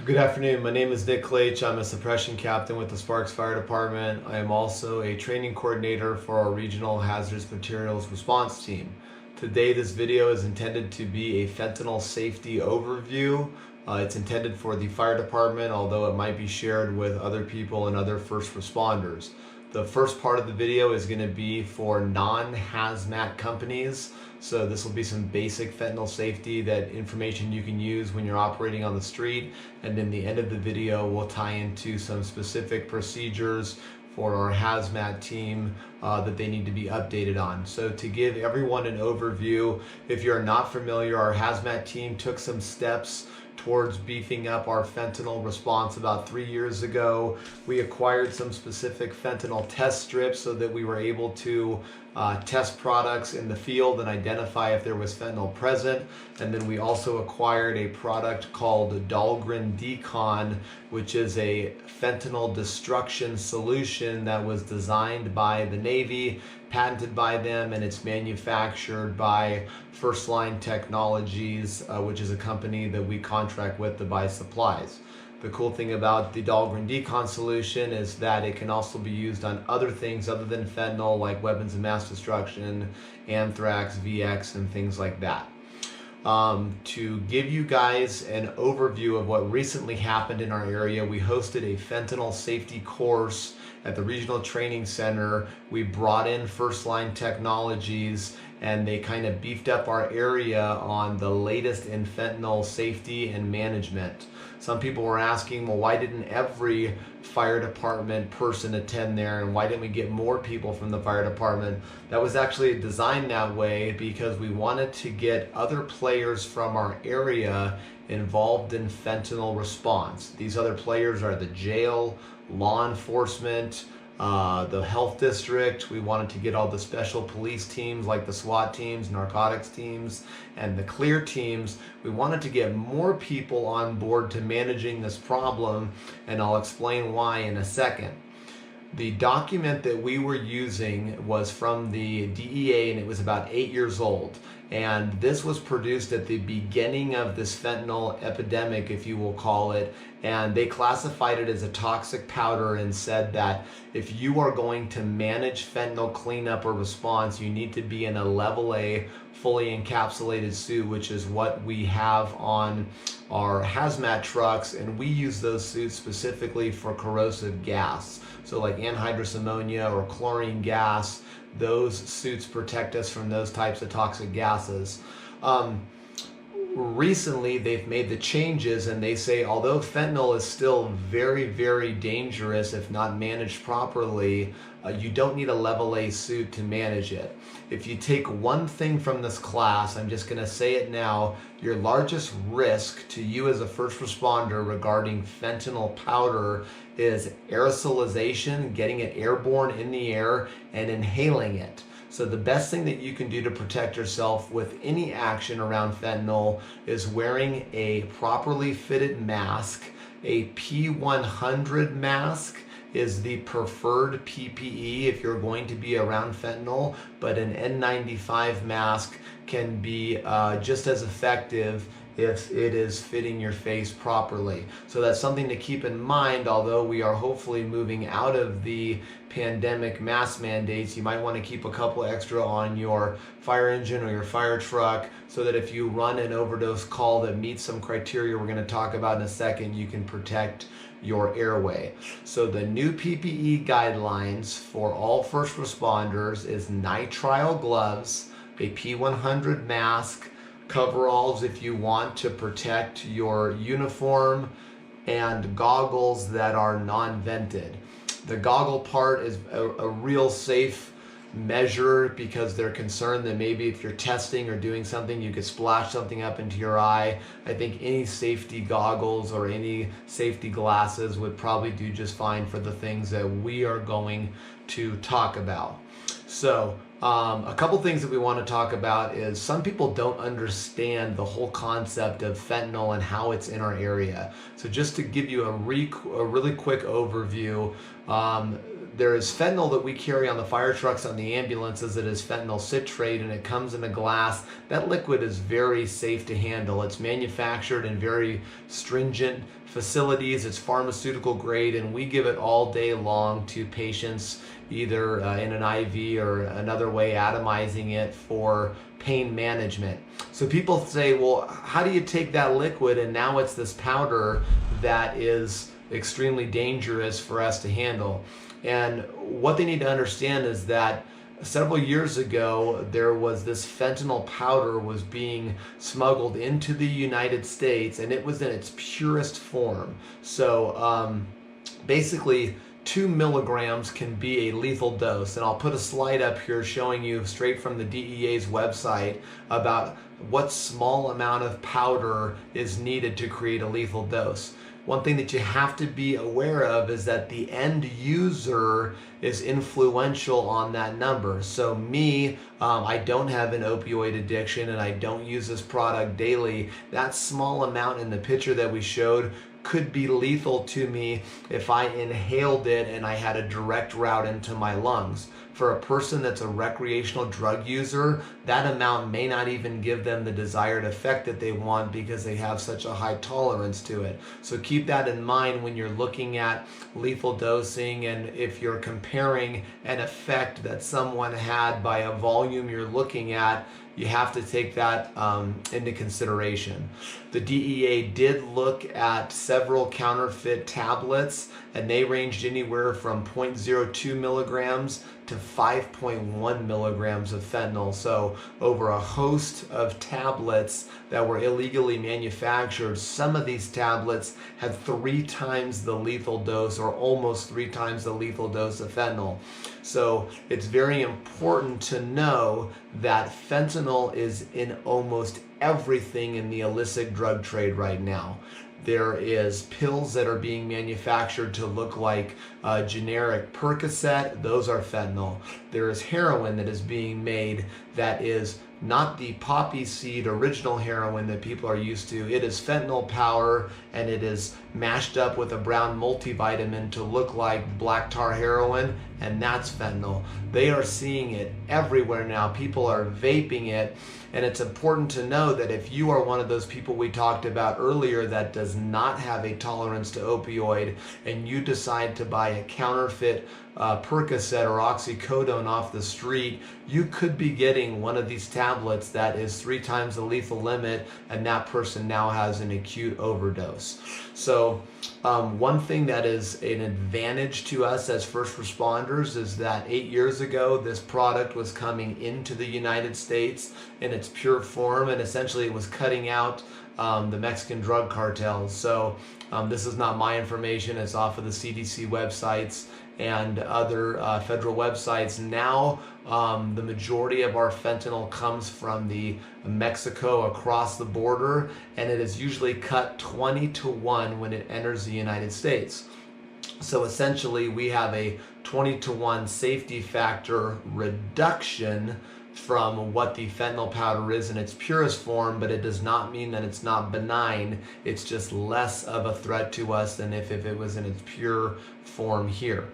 Good afternoon. My name is Nick Leach. I'm a suppression captain with the Sparks Fire Department. I am also a training coordinator for our regional hazardous materials response team. Today, this video is intended to be a fentanyl safety overview. It's intended for the fire department, although it might be shared with other people and other first responders. The first part of the video is going to be for non-hazmat companies. So this will be some basic fentanyl safety, that information you can use when you're operating on the street. And then the end of the video will tie into some specific procedures for our hazmat team that they need to be updated on. So to give everyone an overview, if you're not familiar, our hazmat team took some steps towards beefing up our fentanyl response about 3 years ago. We acquired some specific fentanyl test strips so that we were able to test products in the field and identify if there was fentanyl present. And then we also acquired a product called Dahlgren Decon, which is a fentanyl destruction solution that was designed by the Navy, patented by them, and it's manufactured by First Line Technologies, which is a company that we contract with to buy supplies. The cool thing about the Dahlgren Decon solution is that it can also be used on other things other than fentanyl, like weapons of mass destruction, anthrax, VX, and things like that. To give you guys an overview of what recently happened in our area, we hosted a fentanyl safety course at the Regional Training Center. We brought in First Line Technologies, and they kind of beefed up our area on the latest in fentanyl safety and management. Some people were asking, well, why didn't every fire department person attend there, and why didn't we get more people from the fire department? That was actually designed that way because we wanted to get other players from our area involved in fentanyl response. These other players are the jail, law enforcement, the health district. We wanted to get all the special police teams like the SWAT teams, narcotics teams, and the clear teams. We wanted to get more people on board to managing this problem, and I'll explain why in a second. The document that we were using was from the DEA, and it was about 8 years old. And this was produced at the beginning of this fentanyl epidemic, if you will call it. And they classified it as a toxic powder and said that if you are going to manage fentanyl cleanup or response, you need to be in a level A fully encapsulated suit, which is what we have on our hazmat trucks. And we use those suits specifically for corrosive gas. So like anhydrous ammonia or chlorine gas, those suits protect us from those types of toxic gases. Recently, they've made the changes, and they say although fentanyl is still very, very dangerous if not managed properly, you don't need a level A suit to manage it. If you take one thing from this class, I'm just going to say it now, your largest risk to you as a first responder regarding fentanyl powder is aerosolization, getting it airborne in the air, and inhaling it. So the best thing that you can do to protect yourself with any action around fentanyl is wearing a properly fitted mask. A P100 mask is the preferred PPE if you're going to be around fentanyl, but an N95 mask can be just as effective if it is fitting your face properly. So that's something to keep in mind. Although we are hopefully moving out of the pandemic mask mandates, you might want to keep a couple extra on your fire engine or your fire truck so that if you run an overdose call that meets some criteria we're going to talk about in a second, you can protect your airway. So the new PPE guidelines for all first responders is nitrile gloves, a P100 mask, coveralls if you want to protect your uniform, and goggles that are non-vented. The goggle part is a real safe measure because they're concerned that maybe if you're testing or doing something, you could splash something up into your eye. I think any safety goggles or any safety glasses would probably do just fine for the things that we are going to talk about. So a couple things that we want to talk about is some people don't understand the whole concept of fentanyl and how it's in our area. So just to give you a really quick overview, there is fentanyl that we carry on the fire trucks, on the ambulances. It is fentanyl citrate, and it comes in a glass. That liquid is very safe to handle. It's manufactured in very stringent facilities. It's pharmaceutical grade, and we give it all day long to patients, either in an IV or another way, atomizing it for pain management. So people say, well, how do you take that liquid and now it's this powder that is extremely dangerous for us to handle? And what they need to understand is that several years ago, there was this fentanyl powder was being smuggled into the United States, and it was in its purest form. So basically, 2 milligrams can be a lethal dose. And I'll put a slide up here showing you straight from the DEA's website about what small amount of powder is needed to create a lethal dose. One thing that you have to be aware of is that the end user is influential on that number. So me, I don't have an opioid addiction and I don't use this product daily. That small amount in the picture that we showed could be lethal to me if I inhaled it and I had a direct route into my lungs. For a person that's a recreational drug user, that amount may not even give them the desired effect that they want because they have such a high tolerance to it. So keep that in mind when you're looking at lethal dosing, and if you're comparing an effect that someone had by a volume you're looking at, you have to take that into consideration. The DEA did look at several counterfeit tablets, and they ranged anywhere from 0.02 milligrams to 5.1 milligrams of fentanyl. So over a host of tablets that were illegally manufactured, some of these tablets had 3 times the lethal dose, or almost 3 times the lethal dose of fentanyl. So it's very important to know that fentanyl is in almost everything in the illicit drug trade right now. There is pills that are being manufactured to look like generic Percocet. Those are fentanyl. There is heroin that is being made that is not the poppy seed original heroin that people are used to. It is fentanyl powder, and it is mashed up with a brown multivitamin to look like black tar heroin, and that's fentanyl. They are seeing it everywhere now. People are vaping it, and it's important to know that if you are one of those people we talked about earlier that does not have a tolerance to opioid, and you decide to buy a counterfeit Percocet or oxycodone off the street, you could be getting one of these tablets that is 3 times the lethal limit, and that person now has an acute overdose. So one thing that is an advantage to us as first responders is that 8 years ago, this product was coming into the United States in its pure form, and essentially it was cutting out the Mexican drug cartels. So this is not my information. It's off of the CDC websites and other federal websites. Now the majority of our fentanyl comes from the Mexico across the border, and it is usually cut 20-1 when it enters the United States. So essentially we have a 20-1 safety factor reduction from what the fentanyl powder is in its purest form, but it does not mean that it's not benign. It's just less of a threat to us than if it was in its pure form here.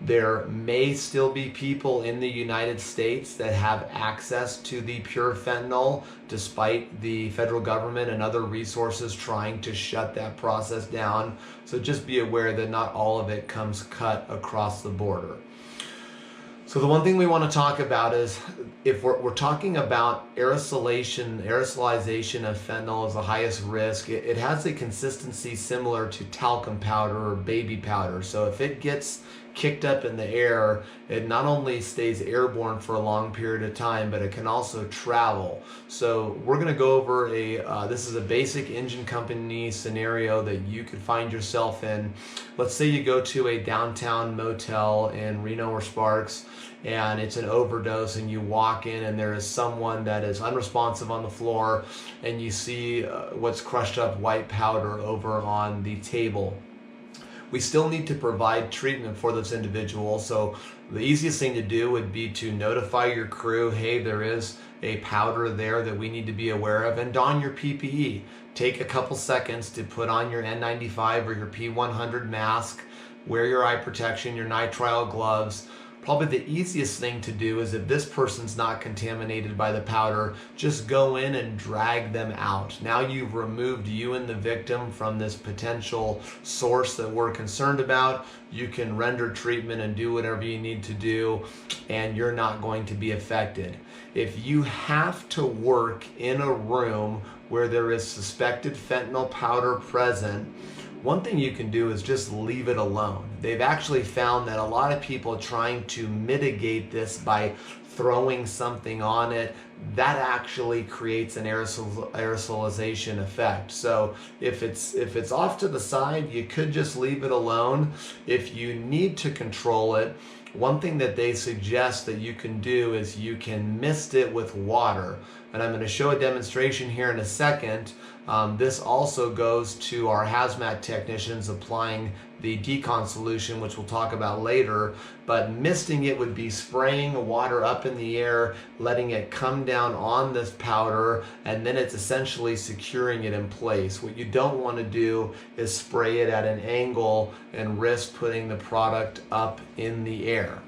There may still be people in the United States that have access to the pure fentanyl, despite the federal government and other resources trying to shut that process down. So just be aware that not all of it comes cut across the border. So the one thing we want to talk about is, if we're talking about aerosolization of fentanyl as the highest risk, it has a consistency similar to talcum powder or baby powder. So if it gets kicked up in the air, it not only stays airborne for a long period of time, but it can also travel. So we're going to go over this is a basic engine company scenario that you could find yourself in. Let's say you go to a downtown motel in Reno or Sparks, and it's an overdose, and you walk in and there is someone that is unresponsive on the floor, and you see what's crushed up white powder over on the table. We still need to provide treatment for this individual. So the easiest thing to do would be to notify your crew, hey, there is a powder there that we need to be aware of, and don your PPE. Take a couple seconds to put on your N95 or your P100 mask. wear your eye protection, your nitrile gloves. Probably the easiest thing to do is if this person's not contaminated by the powder, just go in and drag them out. Now you've removed you and the victim from this potential source that we're concerned about. You can render treatment and do whatever you need to do, and you're not going to be affected. If you have to work in a room where there is suspected fentanyl powder present, one thing you can do is just leave it alone. They've actually found that a lot of people trying to mitigate this by throwing something on it, that actually creates an aerosolization effect. So if it's off to the side, you could just leave it alone. If you need to control it, one thing that they suggest that you can do is you can mist it with water. And I'm going to show a demonstration here in a second. This also goes to our hazmat technicians applying the decon solution, which we'll talk about later. But misting it would be spraying water up in the air, letting it come down on this powder, and then it's essentially securing it in place. What you don't want to do is spray it at an angle and risk putting the product up in the air.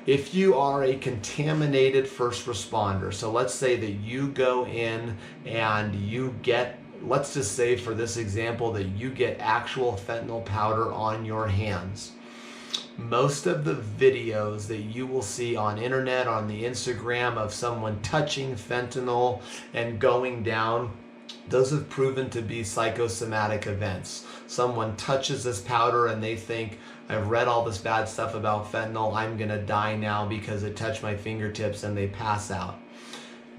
If you are a contaminated first responder, so let's say that you go in and you get, let's just say for this example that you get actual fentanyl powder on your hands. Most of the videos that you will see on internet, on the Instagram of someone touching fentanyl and going down, those have proven to be psychosomatic events. Someone touches this powder and they think, I've read all this bad stuff about fentanyl, I'm gonna die now because it touched my fingertips, and they pass out.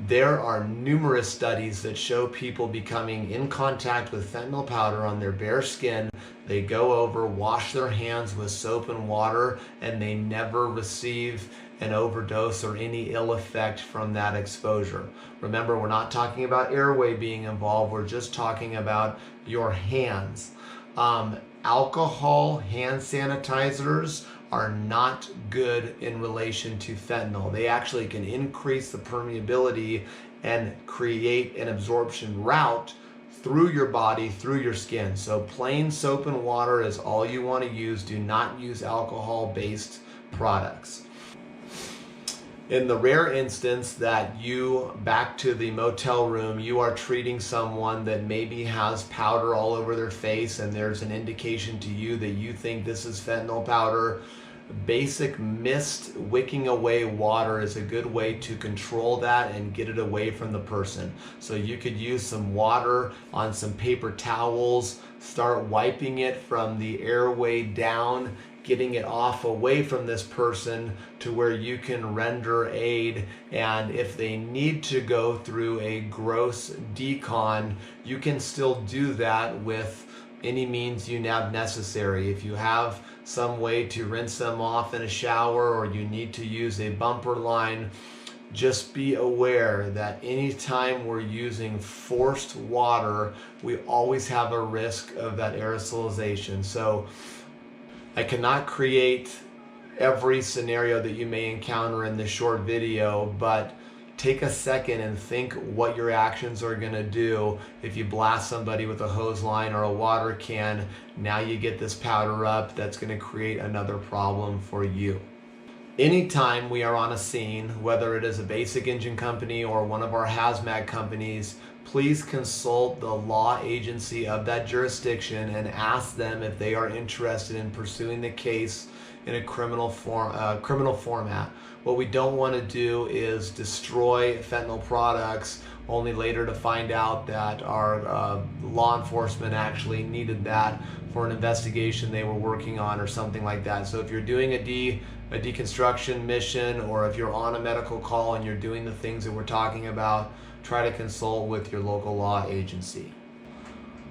There are numerous studies that show people becoming in contact with fentanyl powder on their bare skin. They go over, wash their hands with soap and water, and they never receive an overdose or any ill effect from that exposure. Remember, we're not talking about airway being involved, we're just talking about your hands. Alcohol hand sanitizers are not good in relation to fentanyl. They actually can increase the permeability and create an absorption route through your body, through your skin. So plain soap and water is all you want to use. Do not use alcohol-based products. In the rare instance that you, back to the motel room, you are treating someone that maybe has powder all over their face and there's an indication to you that you think this is fentanyl powder, basic mist wicking away water is a good way to control that and get it away from the person. So you could use some water on some paper towels, start wiping it from the airway down, getting it off away from this person to where you can render aid. And if they need to go through a gross decon, you can still do that with any means you have necessary. If you have some way to rinse them off in a shower, or you need to use a bumper line, just be aware that anytime we're using forced water, we always have a risk of that aerosolization. So I cannot create every scenario that you may encounter in this short video, but take a second and think what your actions are going to do if you blast somebody with a hose line or a water can. Now you get this powder up, that's going to create another problem for you. Anytime we are on a scene, whether it is a basic engine company or one of our hazmat companies, please consult the law agency of that jurisdiction and ask them if they are interested in pursuing the case in a criminal format. What we don't want to do is destroy fentanyl products only later to find out that our law enforcement actually needed that for an investigation they were working on or something like that. So if you're doing a deconstruction mission, or if you're on a medical call and you're doing the things that we're talking about, try to consult with your local law agency.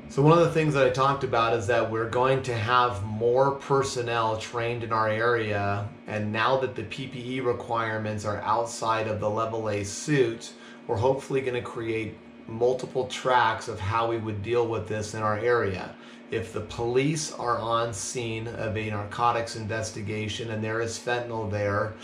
So one of the things that I talked about is that we're going to have more personnel trained in our area, and now that the PPE requirements are outside of the level A suit, we're hopefully going to create multiple tracks of how we would deal with this in our area. If the police are on scene of a narcotics investigation and there is fentanyl there,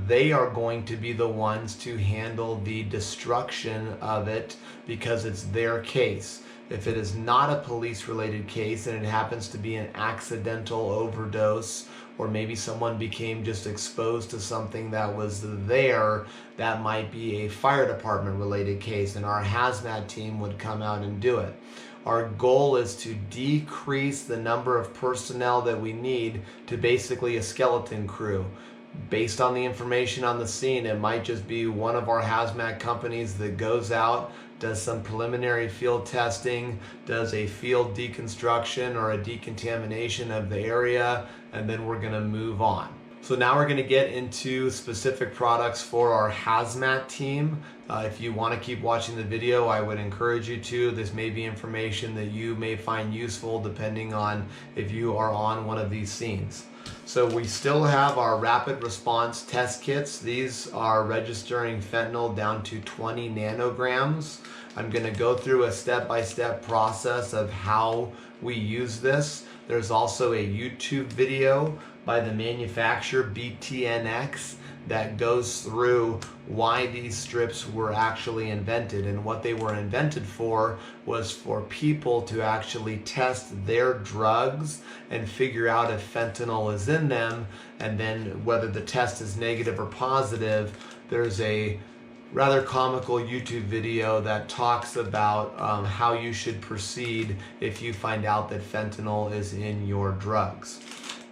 they are going to be the ones to handle the destruction of it because it's their case. If it is not a police-related case and it happens to be an accidental overdose, or maybe someone became just exposed to something that was there, that might be a fire department related case, and our hazmat team would come out and do it. Our goal is to decrease the number of personnel that we need to basically a skeleton crew. Based on the information on the scene, it might just be one of our hazmat companies that goes out, does some preliminary field testing, does a field deconstruction or a decontamination of the area, and then we're going to move on. So now we're going to get into specific products for our hazmat team. If you want to keep watching the video, I would encourage you to. This may be information that you may find useful depending on if you are on one of these scenes. So we still have our rapid response test kits. These are registering fentanyl down to 20 nanograms. I'm going to go through a step-by-step process of how we use this. There's also a YouTube video by the manufacturer BTNX that goes through why these strips were actually invented, and what they were invented for was for people to actually test their drugs and figure out if fentanyl is in them, and then whether the test is negative or positive. There's a rather comical YouTube video that talks about how you should proceed if you find out that fentanyl is in your drugs.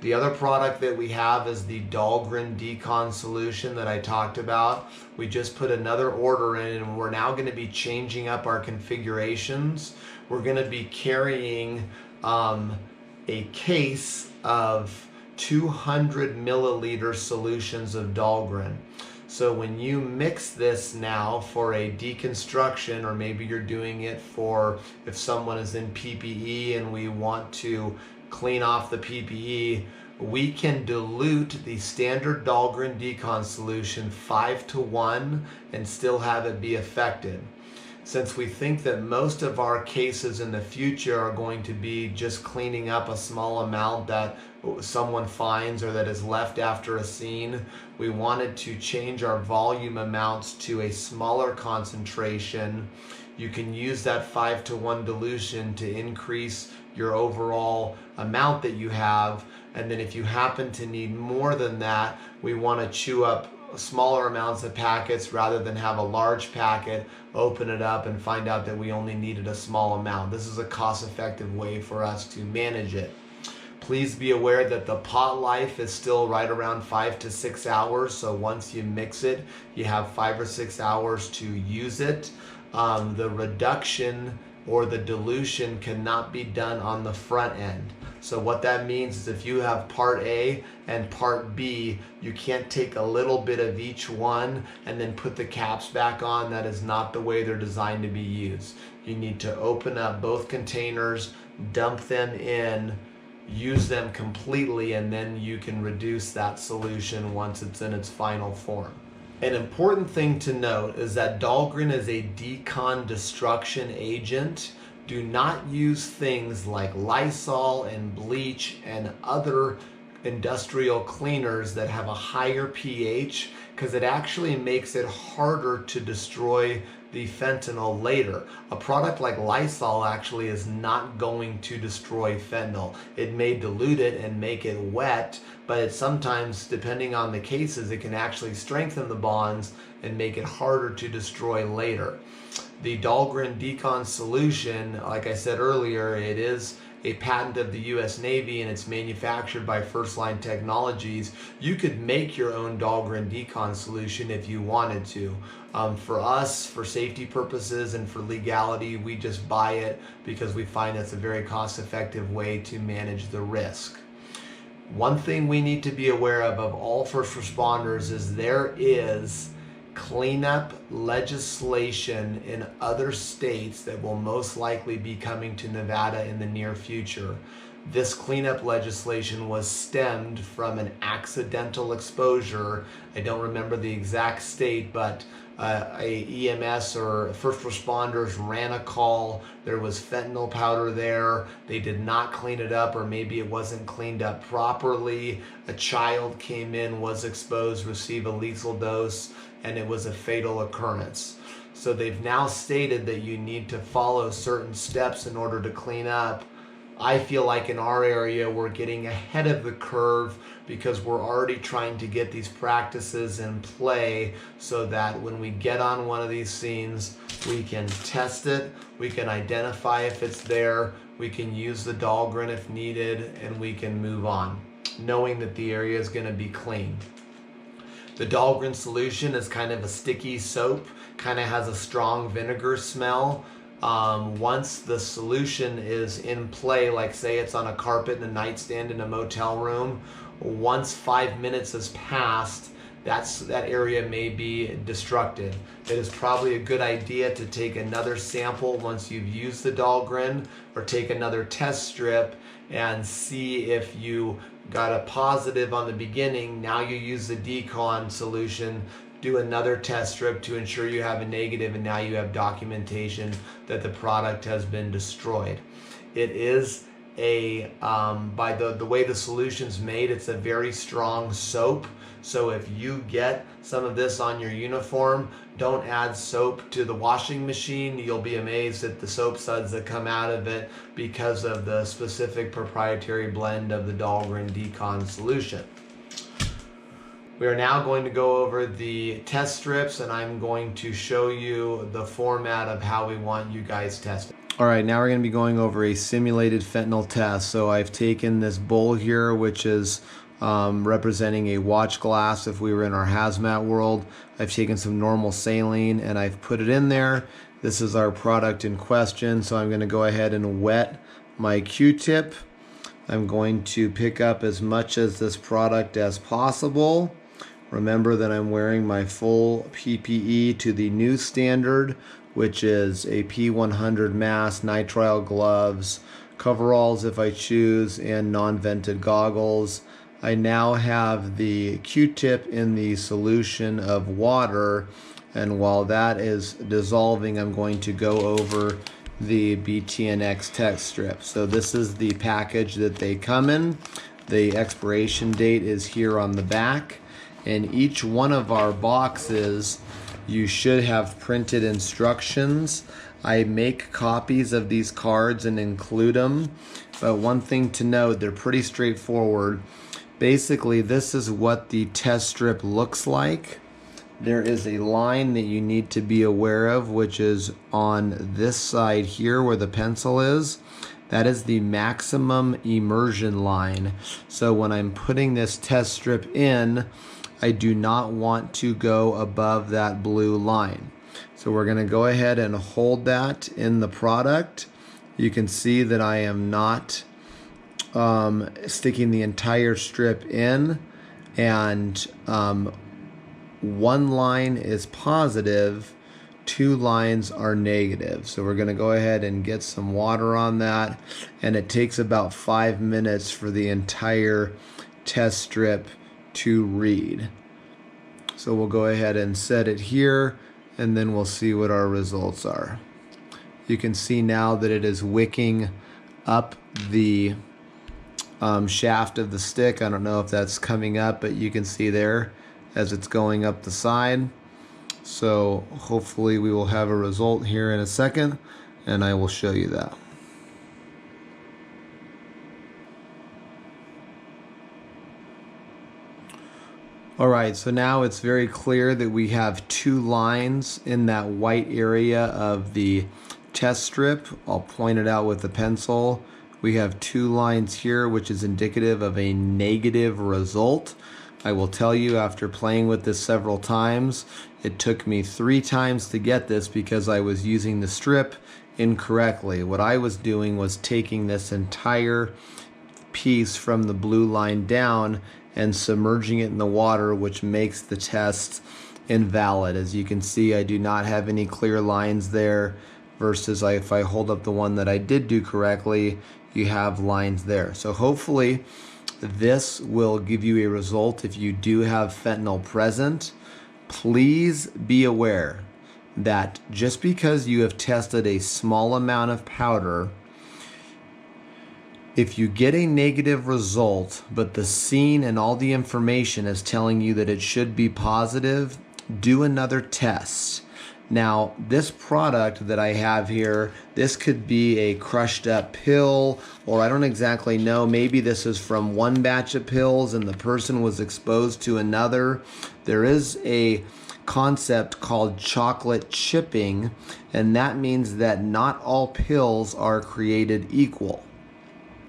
The other product that we have is the Dahlgren Decon solution that I talked about. We just put another order in, and we're now going to be changing up our configurations. We're going to be carrying a case of 200 milliliter solutions of Dahlgren. So when you mix this now for a deconstruction, or maybe you're doing it for if someone is in PPE and we want to clean off the PPE, we can dilute the standard Dahlgren Decon solution 5-to-1 and still have it be effective. Since we think that most of our cases in the future are going to be just cleaning up a small amount that someone finds or that is left after a scene, we wanted to change our volume amounts to a smaller concentration. You can use that 5-to-1 dilution to increase your overall amount that you have, and then if you happen to need more than that, we want to chew up smaller amounts of packets rather than have a large packet, open it up and find out that we only needed a small amount. This is a cost-effective way for us to manage it. Please be aware that the pot life is still right around 5 to 6 hours, so once you mix it, you have 5 or 6 hours to use it. The reduction or the dilution cannot be done on the front end. So what that means is if you have part A and part B, you can't take a little bit of each one and then put the caps back on. That is not the way they're designed to be used. You need to open up both containers, dump them in, use them completely, and then you can reduce that solution once it's in its final form. An important thing to note is that Dahlgren is a decon destruction agent. Do not use things like Lysol and bleach and other industrial cleaners that have a higher pH, because it actually makes it harder to destroy the fentanyl later. A product like Lysol actually is not going to destroy fentanyl. It may dilute it and make it wet, but it sometimes, depending on the cases, it can actually strengthen the bonds and make it harder to destroy later. The Dahlgren Decon solution, like I said earlier, it is a patent of the U.S. Navy and it's manufactured by First Line Technologies. You could make your own Dahlgren Decon solution if you wanted to. For us, for safety purposes and for legality, we just buy it because we find that's a very cost-effective way to manage the risk. One thing we need to be aware of all first responders is there is cleanup legislation in other states that will most likely be coming to Nevada in the near future. This cleanup legislation was stemmed from an accidental exposure. I don't remember the exact state, but a EMS or first responders ran a call. There was fentanyl powder there. They did not clean it up, or maybe it wasn't cleaned up properly. A child came in, was exposed, received a lethal dose, and it was a fatal occurrence. So they've now stated that you need to follow certain steps in order to clean up. I feel like in our area we're getting ahead of the curve because we're already trying to get these practices in play so that when we get on one of these scenes, we can test it, we can identify if it's there, we can use the Dahlgren if needed, and we can move on, knowing that the area is going to be clean. The Dahlgren solution is kind of a sticky soap, kind of has a strong vinegar smell. Once the solution is in play, like say it's on a carpet in a nightstand in a motel room, once 5 minutes has passed, that area may be destructed. It is probably a good idea to take another sample once you've used the Dahlgren, or take another test strip and see if you got a positive on the beginning. Now you use the decon solution, do another test strip to ensure you have a negative, and now you have documentation that the product has been destroyed. It is by the way the solution's made, it's a very strong soap. So if you get some of this on your uniform, don't add soap to the washing machine. You'll be amazed at the soap suds that come out of it because of the specific proprietary blend of the Dahlgren Decon solution. We are now going to go over the test strips, and I'm going to show you the format of how we want you guys tested. All right, now we're going to be going over a simulated fentanyl test. So I've taken this bowl here, which is representing a watch glass if we were in our hazmat world. I've taken some normal saline and I've put it in there. This is our product in question, so I'm going to go ahead and wet my Q-tip. I'm going to pick up as much of this product as possible. Remember that I'm wearing my full PPE to the new standard, which is a P100 mask, nitrile gloves, coveralls if I choose, and non-vented goggles. I now have the Q-tip in the solution of water, and while that is dissolving, I'm going to go over the BTNX test strip. So this is the package that they come in. The expiration date is here on the back. In each one of our boxes, you should have printed instructions. I make copies of these cards and include them, but one thing to note, they're pretty straightforward. Basically, this is what the test strip looks like. There is a line that you need to be aware of, which is on this side here where the pencil is. That is the maximum immersion line. So when I'm putting this test strip in, I do not want to go above that blue line. So we're going to go ahead and hold that in the product. You can see that I am not sticking the entire strip in, and one line is positive, 2 lines are negative. So we're going to go ahead and get some water on that, and it takes about 5 minutes for the entire test strip to read. So we'll go ahead and set it here, and then we'll see what our results are. You can see now that it is wicking up the shaft of the stick. I don't know if that's coming up, but you can see there as it's going up the side. So hopefully we will have a result here in a second, and I will show you that. Alright, so now it's very clear that we have 2 lines in that white area of the test strip. I'll point it out with the pencil. We have 2 lines here, which is indicative of a negative result. I will tell you, after playing with this several times, it took me 3 times to get this because I was using the strip incorrectly. What I was doing was taking this entire piece from the blue line down and submerging it in the water, which makes the test invalid. As you can see, I do not have any clear lines there, versus if I hold up the one that I did do correctly, you have lines there. So hopefully this will give you a result. If you do have fentanyl present, please be aware that just because you have tested a small amount of powder, if you get a negative result, but the scene and all the information is telling you that it should be positive, do another test. Now, this product that I have here, this could be a crushed up pill, or I don't exactly know. Maybe this is from one batch of pills and the person was exposed to another. There is a concept called chocolate chipping, and that means that not all pills are created equal.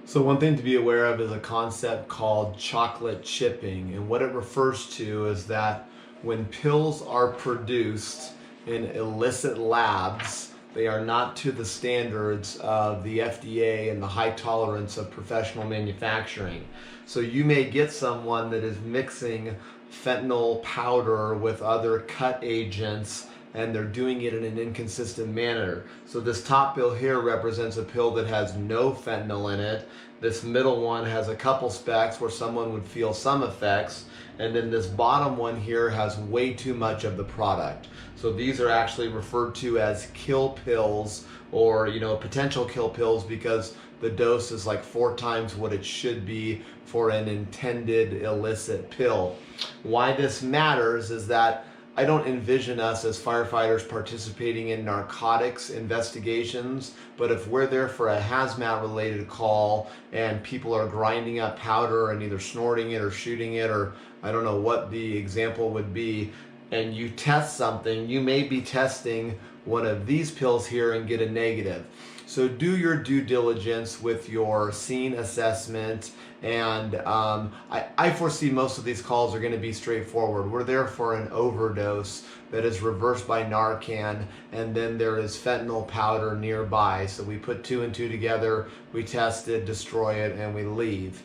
So one thing to be aware of is a concept called chocolate chipping, and what it refers to is that when pills are produced in illicit labs, they are not to the standards of the FDA and the high tolerance of professional manufacturing. So you may get someone that is mixing fentanyl powder with other cut agents, and they're doing it in an inconsistent manner. So this top pill here represents a pill that has no fentanyl in it. This middle one has a couple specks where someone would feel some effects, and then this bottom one here has way too much of the product. So these are actually referred to as kill pills, or potential kill pills, because the dose is like 4 times what it should be for an intended illicit pill. Why this matters is that I don't envision us as firefighters participating in narcotics investigations, but if we're there for a hazmat related call and people are grinding up powder and either snorting it or shooting it, or I don't know what the example would be, and you test something, you may be testing one of these pills here and get a negative. So do your due diligence with your scene assessment, and I foresee most of these calls are going to be straightforward. We're there for an overdose that is reversed by Narcan, and then there is fentanyl powder nearby. So we put 2 and 2 together, we test it, destroy it, and we leave.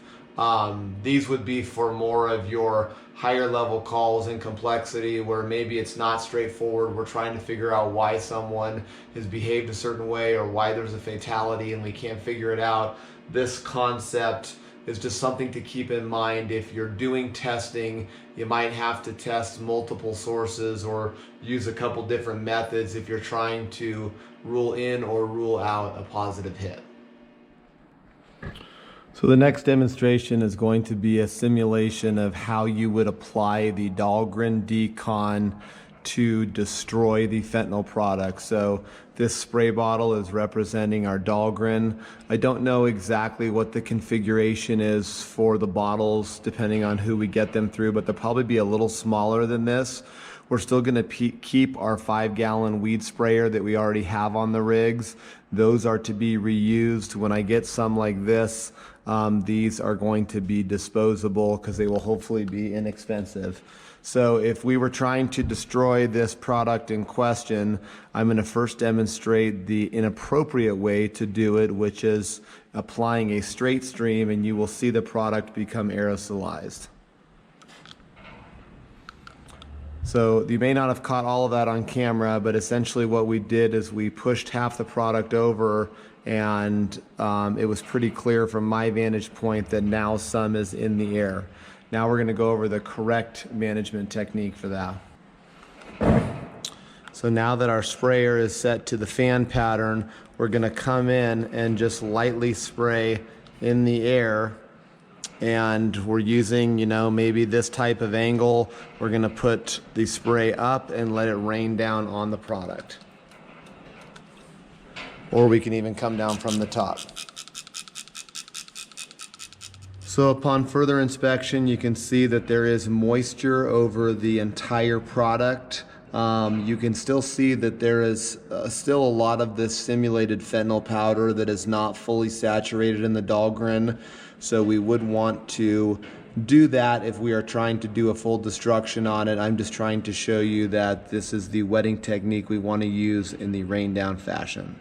These would be for more of your higher level calls in complexity, where maybe it's not straightforward. We're trying to figure out why someone has behaved a certain way or why there's a fatality and we can't figure it out. This concept is just something to keep in mind. If you're doing testing, you might have to test multiple sources or use a couple different methods if you're trying to rule in or rule out a positive hit. So the next demonstration is going to be a simulation of how you would apply the Dahlgren decon to destroy the fentanyl product. So this spray bottle is representing our Dahlgren. I don't know exactly what the configuration is for the bottles depending on who we get them through, but they'll probably be a little smaller than this. We're still going to keep our 5-gallon weed sprayer that we already have on the rigs. Those are to be reused. When I get some like this, these are going to be disposable because they will hopefully be inexpensive. So if we were trying to destroy this product in question, I'm going to first demonstrate the inappropriate way to do it, which is applying a straight stream, and you will see the product become aerosolized. So you may not have caught all of that on camera, but essentially what we did is we pushed half the product over, and it was pretty clear from my vantage point that now some is in the air. Now we're going to go over the correct management technique for that. So now that our sprayer is set to the fan pattern, we're going to come in and just lightly spray in the air. And we're using, maybe this type of angle. We're going to put the spray up and let it rain down on the product. Or we can even come down from the top. So upon further inspection, you can see that there is moisture over the entire product. You can still see that there is still a lot of this simulated fentanyl powder that is not fully saturated in the Dahlgren. So we would want to do that if we are trying to do a full destruction on it. I'm just trying to show you that this is the wetting technique we want to use in the rain down fashion.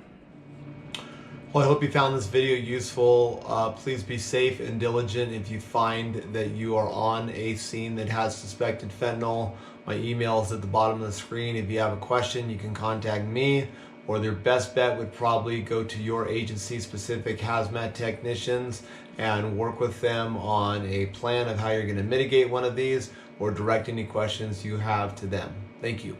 Well, I hope you found this video useful. Please be safe and diligent if you find that you are on a scene that has suspected fentanyl. My email is at the bottom of the screen. If you have a question, you can contact me, or their best bet would probably go to your agency-specific hazmat technicians and work with them on a plan of how you're going to mitigate one of these, or direct any questions you have to them. Thank you.